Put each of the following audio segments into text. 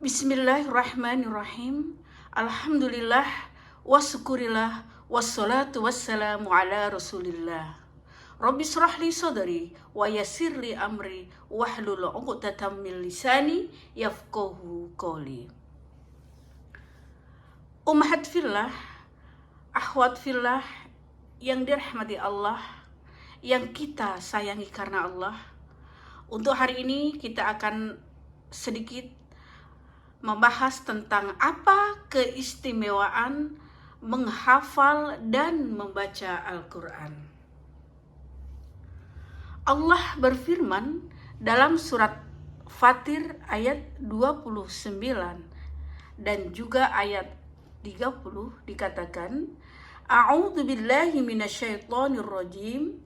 Bismillahirrahmanirrahim. Alhamdulillah wa syukurillah wassalatu wassalamu ala Rasulillah. Rabbi shrah li sadri wa yassir li amri wahlul 'uqdatam min lisani yafqahu qawli. Ummahat fillah, akhwat fillah yang dirahmati Allah, yang kita sayangi karena Allah. Untuk hari ini kita akan sedikit membahas tentang apa keistimewaan menghafal dan membaca Al-Quran. Allah berfirman dalam surat Fatir ayat 29 dan juga ayat 30 dikatakan, A'udzu billahi minasyaitonir rajim.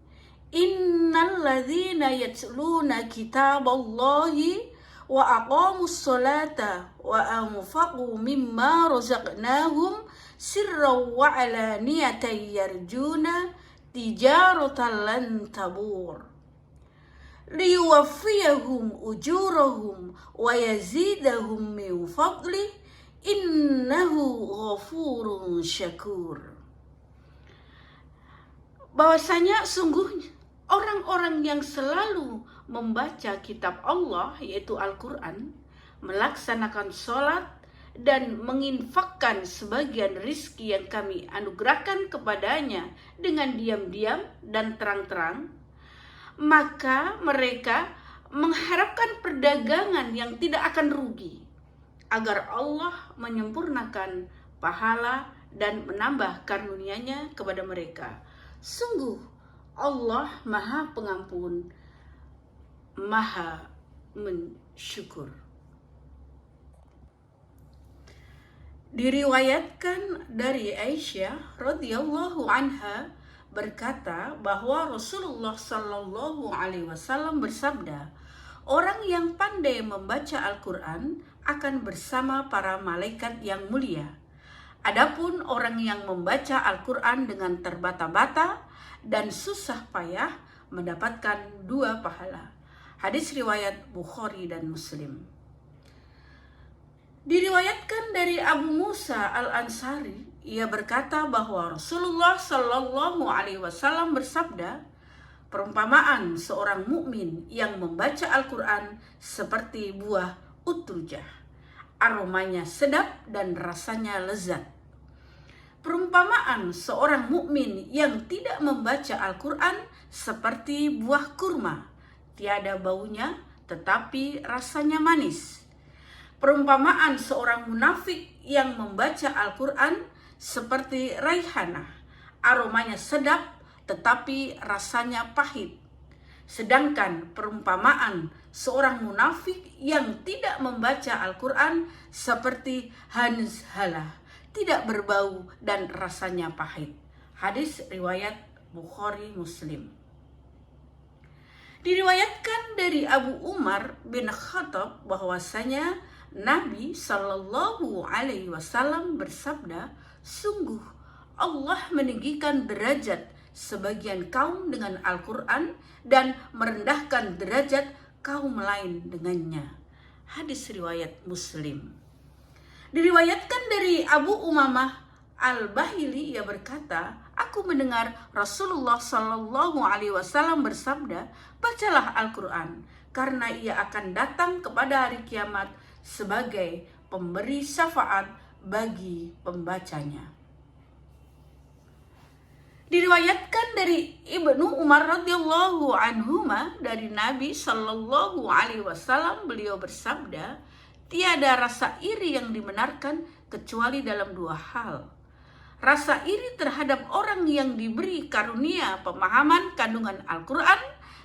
Innal ladzina yatluna kitaballahi wa aqamus salata wa anfaqu mimma razaqnahum sirran wa alaniyatan yarjuna tijaratan lan tabur liyuwaffiyahum ujurahum wa yazidahum min fadlih innahu ghafurun syakur. Bahwasanya sungguhnya orang-orang yang selalu membaca kitab Allah, yaitu Al-Quran, melaksanakan sholat, dan menginfakkan sebagian rizki yang kami anugerahkan kepadanya dengan diam-diam dan terang-terang, maka mereka mengharapkan perdagangan yang tidak akan rugi, agar Allah menyempurnakan pahala dan menambah karunia-Nya kepada mereka. Sungguh Allah Maha Pengampun, Maha mensyukur. Diriwayatkan dari Aisyah radhiyallahu anha berkata bahwa Rasulullah sallallahu alaihi wasallam bersabda, orang yang pandai membaca Al-Quran akan bersama para malaikat yang mulia. Adapun orang yang membaca Al-Quran dengan terbata-bata dan susah payah mendapatkan 2 pahala. Hadis riwayat Bukhari dan Muslim. Diriwayatkan dari Abu Musa Al-Ansari, ia berkata bahwa Rasulullah Shallallahu Alaihi Wasallam bersabda, perumpamaan seorang mukmin yang membaca Al-Quran seperti buah utrujah, aromanya sedap dan rasanya lezat. Perumpamaan seorang mukmin yang tidak membaca Al-Quran seperti buah kurma, tiada baunya tetapi rasanya manis. Perumpamaan seorang munafik yang membaca Al-Quran seperti raihanah, aromanya sedap tetapi rasanya pahit. Sedangkan perumpamaan seorang munafik yang tidak membaca Al-Quran seperti hanzhalah, tidak berbau dan rasanya pahit. Hadis riwayat Bukhari Muslim. Diriwayatkan dari Abu Umar bin Khattab bahwasanya Nabi Shallallahu Alaihi Wasallam bersabda, sungguh Allah meninggikan derajat sebagian kaum dengan Al-Quran dan merendahkan derajat kaum lain dengannya. Hadis riwayat Muslim. Diriwayatkan dari Abu Umamah Al-Bahili, ia berkata, aku mendengar Rasulullah Shallallahu Alaihi Wasallam bersabda, bacalah Al-Quran, karena ia akan datang kepada hari kiamat sebagai pemberi syafaat bagi pembacanya. Diriwayatkan dari Ibnu Umar radhiyallahu anhuma dari Nabi Shallallahu Alaihi Wasallam, beliau bersabda, tiada rasa iri yang dibenarkan kecuali dalam 2 hal. Rasa iri terhadap orang yang diberi karunia pemahaman kandungan Al-Quran,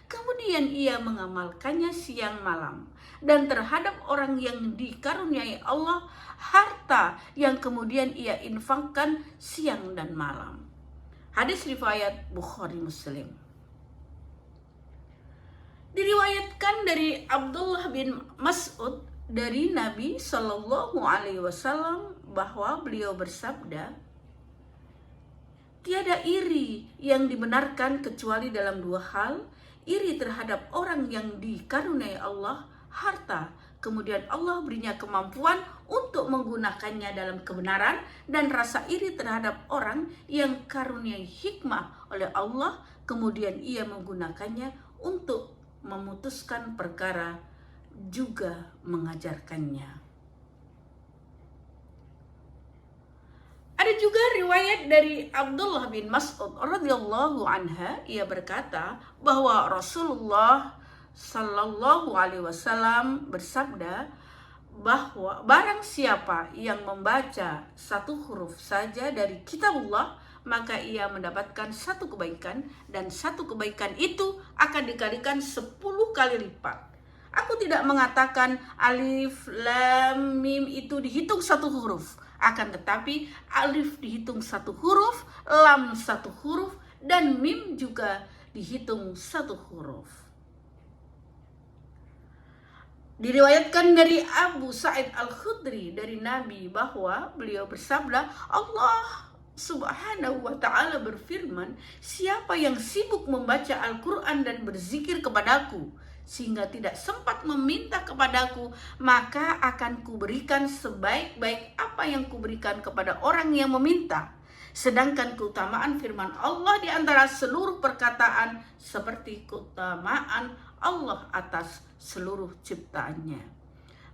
kemudian ia mengamalkannya siang malam. Dan terhadap orang yang dikaruniai Allah harta yang kemudian ia infakkan siang dan malam. Hadis riwayat Bukhari Muslim. Diriwayatkan dari Abdullah bin Mas'ud dari Nabi Shallallahu Alaihi Wasallam bahwa beliau bersabda, tiada iri yang dibenarkan kecuali dalam 2 hal, iri terhadap orang yang dikaruniai Allah harta, kemudian Allah berinya kemampuan untuk menggunakannya dalam kebenaran, dan rasa iri terhadap orang yang karuniai hikmah oleh Allah, kemudian ia menggunakannya untuk memutuskan perkara, juga mengajarkannya. Ada juga riwayat dari Abdullah bin Mas'ud radhiyallahu anha, ia berkata bahwa Rasulullah sallallahu alaihi wasallam bersabda bahwa barang siapa yang membaca satu huruf saja dari kitabullah, maka ia mendapatkan satu kebaikan, dan satu kebaikan itu akan dikalikan 10 kali lipat. Aku tidak mengatakan alif, lam, mim itu dihitung satu huruf, akan tetapi alif dihitung satu huruf, lam satu huruf, dan mim juga dihitung satu huruf. Diriwayatkan dari Abu Sa'id Al-Khudri dari Nabi bahwa beliau bersabda, Allah Subhanahu wa ta'ala berfirman, siapa yang sibuk membaca Al-Quran dan berzikir kepadaku sehingga tidak sempat meminta kepadaku, maka akan kuberikan sebaik-baik apa yang kuberikan kepada orang yang meminta. Sedangkan keutamaan firman Allah di antara seluruh perkataan seperti keutamaan Allah atas seluruh ciptaannya.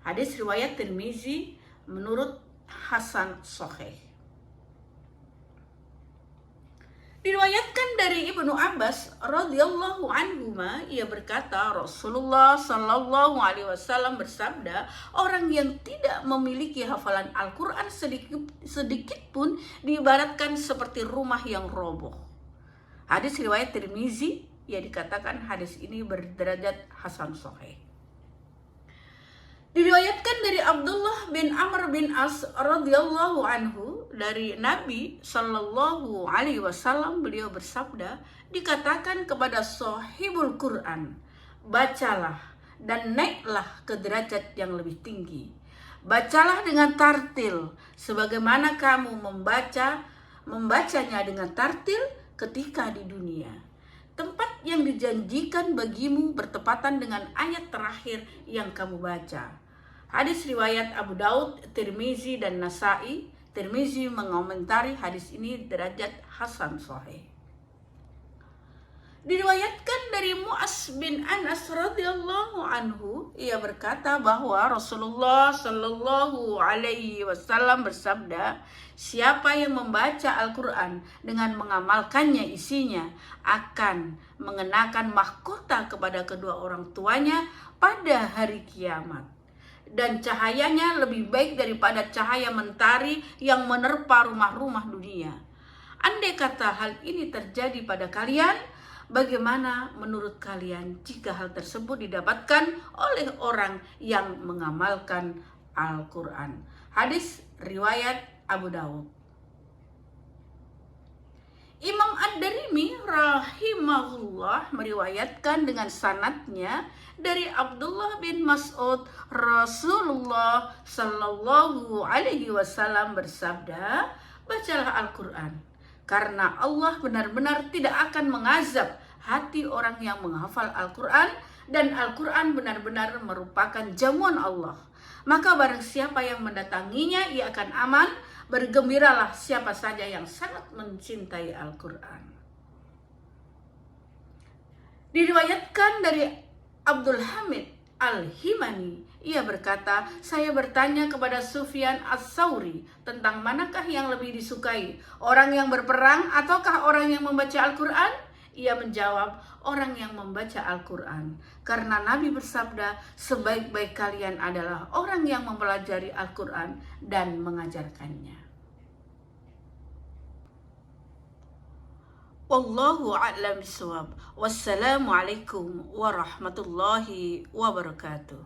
Hadis riwayat Tirmizi menurut Hasan Sahih. Diriwayatkan dari Ibnu Abbas radhiyallahu anhuma, ia berkata Rasulullah sallallahu alaihi wasallam bersabda, orang yang tidak memiliki hafalan Al-Quran sedikit pun diibaratkan seperti rumah yang roboh. Hadis riwayat Tirmizi, ia dikatakan hadis ini berderajat Hasan Sahih. Diriwayatkan dari Abdullah bin Amr bin As radhiyallahu anhu dari Nabi sallallahu alaihi wasallam, beliau bersabda, dikatakan kepada sahibul Quran, bacalah dan naiklah ke derajat yang lebih tinggi. Bacalah dengan tartil sebagaimana kamu membacanya dengan tartil ketika di dunia. Tempat yang dijanjikan bagimu bertepatan dengan ayat terakhir yang kamu baca. Hadis riwayat Abu Daud, Tirmizi, dan Nasai. Tirmizi mengomentari hadis ini derajat Hasan Sahih. Diriwayatkan dari Mu'az bin Anas radhiyallahu anhu, ia berkata bahwa Rasulullah sallallahu alaihi wasallam bersabda, siapa yang membaca Al-Quran dengan mengamalkannya isinya akan mengenakan mahkota kepada kedua orang tuanya pada hari kiamat, dan cahayanya lebih baik daripada cahaya mentari yang menerpa rumah-rumah dunia. Andai kata hal ini terjadi pada kalian, bagaimana menurut kalian jika hal tersebut didapatkan oleh orang yang mengamalkan Al-Quran? Hadis riwayat Abu Daud. Imam Ad-Darimi rahimahullah meriwayatkan dengan sanadnya dari Abdullah bin Mas'ud, Rasulullah sallallahu alaihi wasallam bersabda, bacalah Al-Quran, karena Allah benar-benar tidak akan mengazab hati orang yang menghafal Al-Quran, dan Al-Quran benar-benar merupakan jamuan Allah. Maka barang siapa yang mendatanginya, ia akan aman. Bergembiralah siapa saja yang sangat mencintai Al-Quran. Diriwayatkan dari Abdul Hamid Al-Himani, ia berkata, saya bertanya kepada Sufyan As-Sauri tentang manakah yang lebih disukai, orang yang berperang ataukah orang yang membaca Al-Quran? Ia menjawab, orang yang membaca Al-Quran, karena Nabi bersabda, sebaik-baik kalian adalah orang yang mempelajari Al-Quran dan mengajarkannya. Wallahu a'lam bishawab. Wassalamualaikum warahmatullahi wabarakatuh.